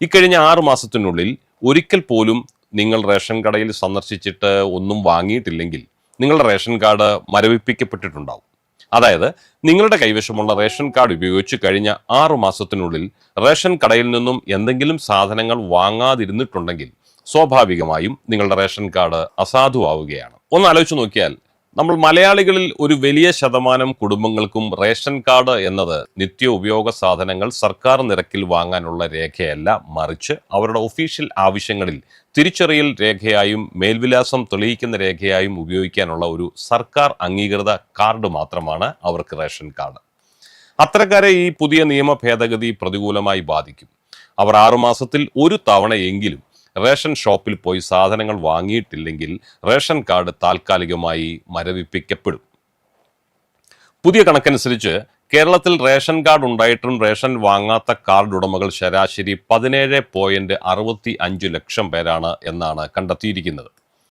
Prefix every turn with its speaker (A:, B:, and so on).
A: ഇക്കഴിഞ്ഞ 6 മാസത്തിനുള്ളിൽ ഒരിക്കൽ പോലും നിങ്ങൾ റേഷൻ കടയിൽ സന്ദർശിച്ചിട്ട് ഒന്നും വാങ്ങിയിട്ടില്ലെങ്കിൽ നിങ്ങളുടെ റേഷൻ കാർഡ് മരവിപ്പിക്കപ്പെട്ടിട്ടുണ്ടാവും. അതായത് നിങ്ങളുടെ കൈവശമുള്ള റേഷൻ കാർഡ് ഉപയോഗിച്ച് കഴിഞ്ഞ 6 മാസത്തിനുള്ളിൽ റേഷൻ കടയിൽ നിന്നും എന്തെങ്കിലും സാധനങ്ങൾ വാങ്ങാതിരുന്നിട്ടുണ്ടെങ്കിൽ സ്വാഭാവികമായും നിങ്ങളുടെ റേഷൻ കാർഡ് അസാധുവാവുകയാണ്. ഒന്ന് ആലോചിച്ച് നോക്കിയാൽ നമ്മൾ മലയാളികളിൽ ഒരു വലിയ ശതമാനം കുടുംബങ്ങൾക്കും റേഷൻ കാർഡ് എന്നത് നിത്യ ഉപയോഗ സാധനങ്ങൾ സർക്കാർ നിരക്കിൽ വാങ്ങാനുള്ള രേഖയല്ല, മറിച്ച് അവരുടെ ഒഫീഷ്യൽ ആവശ്യങ്ങളിൽ തിരിച്ചറിയൽ രേഖയായും മേൽവിലാസം തെളിയിക്കുന്ന രേഖയായും ഉപയോഗിക്കാനുള്ള ഒരു സർക്കാർ അംഗീകൃത കാർഡ് മാത്രമാണ് അവർക്ക് റേഷൻ കാർഡ്. അത്തരക്കാരെ ഈ പുതിയ നിയമ ഭേദഗതി പ്രതികൂലമായി ബാധിക്കും. അവർ 6 മാസത്തിൽ ഒരു തവണയെങ്കിലും റേഷൻ ഷോപ്പിൽ പോയി സാധനങ്ങൾ വാങ്ങിയിട്ടില്ലെങ്കിൽ റേഷൻ കാർഡ് താൽക്കാലികമായി മരവിപ്പിക്കപ്പെടും. പുതിയ കണക്കനുസരിച്ച് കേരളത്തിൽ റേഷൻ കാർഡ് ഉണ്ടായിട്ടും റേഷൻ വാങ്ങാത്ത കാർഡ് ഉടമകൾ ശരാശരി 17.65 ലക്ഷം പേരാണ് എന്നാണ് കണ്ടെത്തിയിരിക്കുന്നത്.